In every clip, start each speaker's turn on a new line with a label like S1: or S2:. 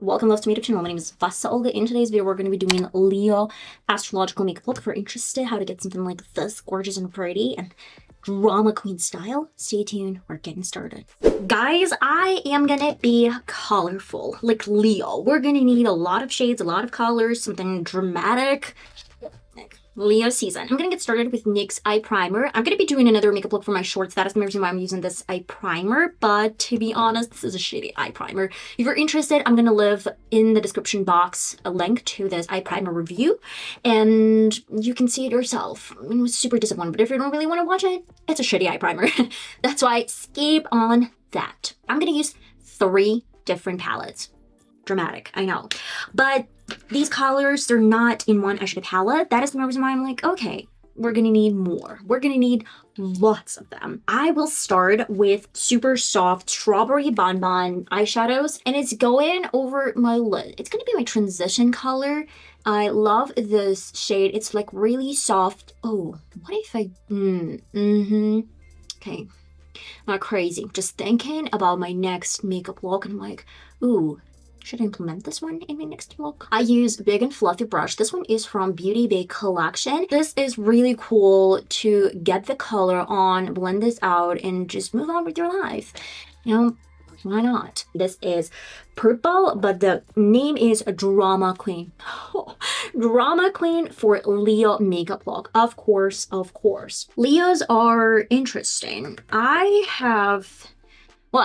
S1: Welcome loves to my YouTube channel. My name is VassaOlga. In today's video, we're going to be doing Leo astrological makeup look. If you're interested how to get something like this, gorgeous and pretty and drama queen style, stay tuned. We're getting started. Guys, I am going to be colorful, like Leo. We're going to need a lot of shades, a lot of colors, something dramatic. Leo season. I'm gonna get started with NYX eye primer. I'm gonna be doing another makeup look for my shorts. That is the reason why I'm using this eye primer, but to be honest, this is a shitty eye primer. If you're interested, I'm gonna leave in the description box a link to this eye primer review, and you can see it yourself. I was super disappointed, but if you don't really want to watch it, it's a shitty eye primer. That's why skip on that. I'm gonna use 3 different palettes. Dramatic, I know, but these colors, they're not in one eyeshadow palette. That is the reason why I'm like, okay, we're gonna need more. We're gonna need lots of them. I will start with super soft strawberry bonbon eyeshadows, and it's going over my lid. It's gonna be my transition color. I love this shade. It's like really soft. Oh, what if I, okay, not crazy. Just thinking about my next makeup look, and I'm like, ooh, should I implement this one in my next look? I use Big and Fluffy brush. This one is from Beauty Bay collection. This is really cool to get the color on, blend this out, and just move on with your life. You know, why not? This is purple, but the name is Drama Queen. Drama Queen for Leo makeup look. Of course, of course. Leos are interesting. I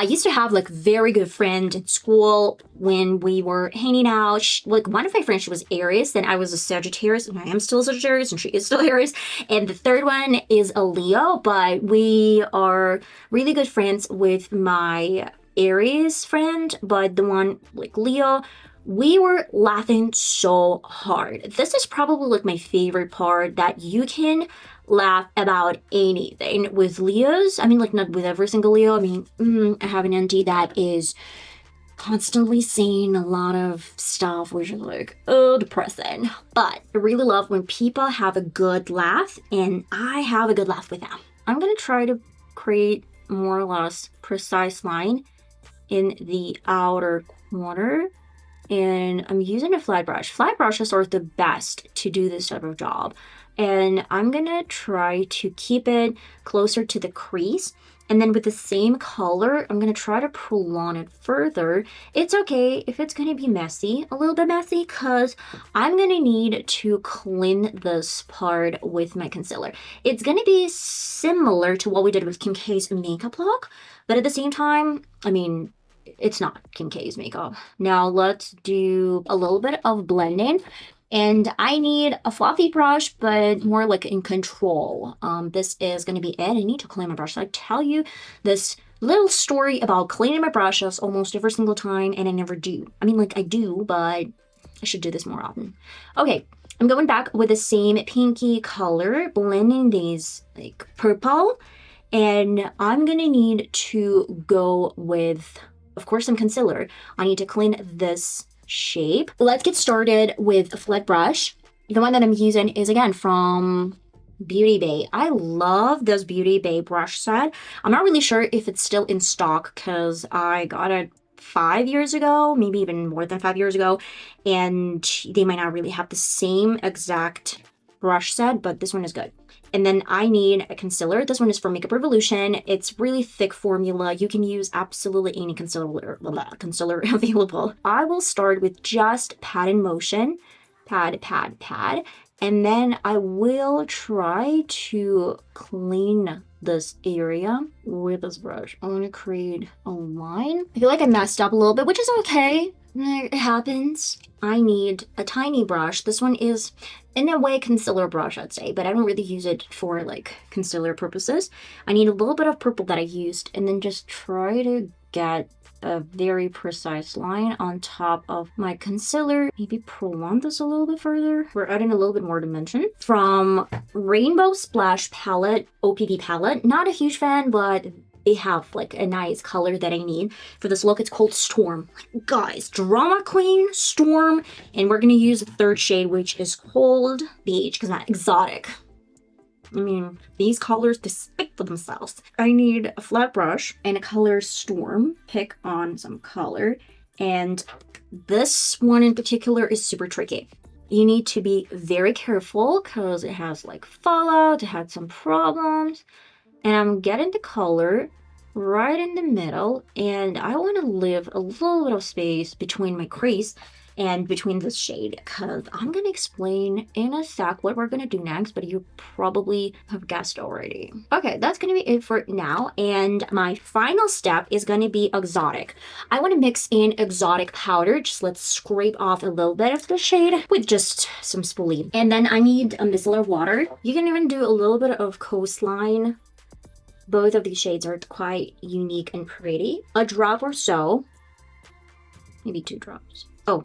S1: used to have like very good friend in school when we were hanging out. Like one of my friends, she was Aries, then I was a Sagittarius, and I am still a Sagittarius, and she is still Aries. And the third one is a Leo, but we are really good friends with my Aries friend, but the one like Leo, we were laughing so hard. This is probably like my favorite part, that you can laugh about anything with Leos. I mean, like not with every single Leo. I mean, I have an auntie that is constantly saying a lot of stuff which is like, oh, depressing. But I really love when people have a good laugh, and I have a good laugh with them. I'm gonna try to create more or less precise line in the outer corner, and I'm using a flat brush. Flat brushes are the best to do this type of job. And I'm gonna try to keep it closer to the crease. And then with the same color, I'm gonna try to prolong it further. It's okay if it's gonna be messy, a little bit messy, because I'm gonna need to clean this part with my concealer. It's gonna be similar to what we did with Kim K's makeup look, but at the same time, I mean, it's not Kim K's makeup. Now let's do a little bit of blending. And I need a fluffy brush, but more like in control. This is going to be it. I need to clean my brush. So I tell you this little story about cleaning my brushes almost every single time, and I never do. I mean, like I do, but I should do this more often. Okay, I'm going back with the same pinky color, blending these like purple. And I'm going to need to go with, of course, some concealer. I need to clean this shape. Let's get started with a flat brush. The one that I'm using is again from Beauty Bay. I love this Beauty Bay brush set. I'm not really sure if it's still in stock because I got it 5 years ago, maybe even more than 5 years ago, and they might not really have the same exact brush set, but this one is good. And then I need a concealer. This one is from Makeup Revolution. It's really thick formula. You can use absolutely any concealer available. I will start with just pat in motion. Pat, pat, pat. And then I will try to clean this area with this brush. I'm going to create a line. I feel like I messed up a little bit, which is okay. It happens. I need a tiny brush. This one is, in a way, concealer brush, I'd say, but I don't really use it for like concealer purposes. I need a little bit of purple that I used, and then just try to get a very precise line on top of my concealer. Maybe prolong this a little bit further. We're adding a little bit more dimension. From Rainbow Splash palette, OPP palette. Not a huge fan, but they have like a nice color that I need for this look. It's called Storm. Guys, Drama Queen, Storm, and we're gonna use a third shade, which is called Beige, because I'm not exotic. I mean, these colors, they speak for themselves. I need a flat brush and a color Storm. Pick on some color And this one in particular is super tricky. You need to be very careful because it has like fallout, it had some problems. And I'm getting the color right in the middle, and I want to leave a little bit of space between my crease and between this shade, because I'm going to explain in a sec what we're going to do next, but you probably have guessed already. Okay, that's going to be it for now, and my final step is going to be exotic. I want to mix in exotic powder. Just let's scrape off a little bit of the shade with just some spoolie. And then I need a micellar water. You can even do a little bit of coastline. Both of these shades are quite unique and pretty. A drop or so, maybe 2 drops. Oh,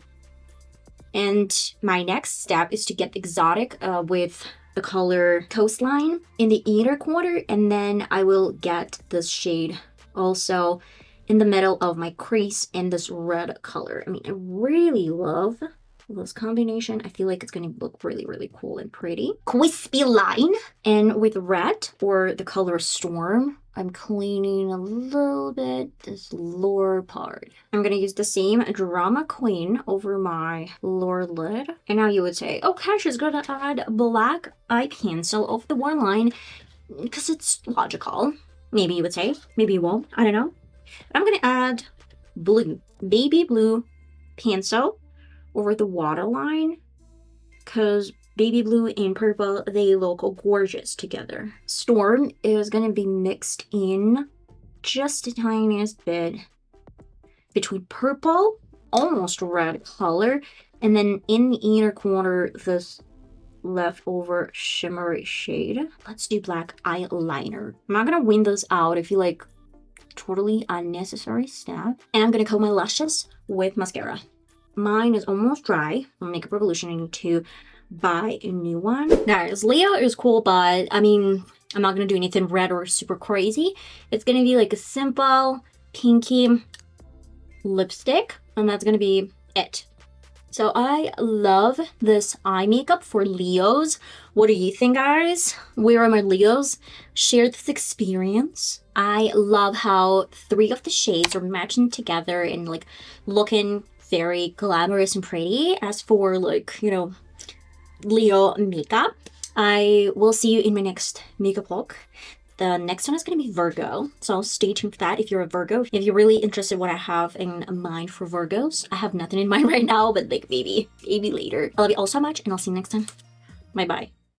S1: and my next step is to get exotic with the color Coastline in the inner corner, and then I will get this shade also in the middle of my crease in this red color. I mean, I really love this combination. I feel like it's going to look really, really cool and pretty. Crispy line. And with red or the color Storm, I'm cleaning a little bit this lower part. I'm going to use the same Drama Queen over my lower lid. And now you would say, okay, she's going to add black eye pencil over the waterline because it's logical. Maybe you would say, maybe you won't. I don't know. But I'm going to add blue, baby blue pencil over the waterline, because baby blue and purple, they look gorgeous together. Storm is going to be mixed in just the tiniest bit between purple, almost red color, and then in the inner corner, this leftover shimmery shade. Let's do black eyeliner. I'm not going to win this out. I feel like totally unnecessary step. And I'm going to comb my lashes with mascara. Mine is almost dry. On Makeup Revolution, I need to buy a new one. Guys, Leo is cool, but I mean, I'm not gonna do anything red or super crazy. It's gonna be like a simple pinky lipstick, and that's gonna be it. So I love this eye makeup for Leos. What do you think, guys? Where are my Leos? Share this experience. I love how 3 of the shades are matching together and like looking very glamorous and pretty. As for like, you know, Leo makeup, I will see you in my next makeup look. The next one is going to be Virgo, so stay tuned for that if you're a Virgo. If you're really interested in what I have in mind for Virgos, I have nothing in mind right now, but like maybe later. I love you all so much, and I'll see you next time. Bye bye.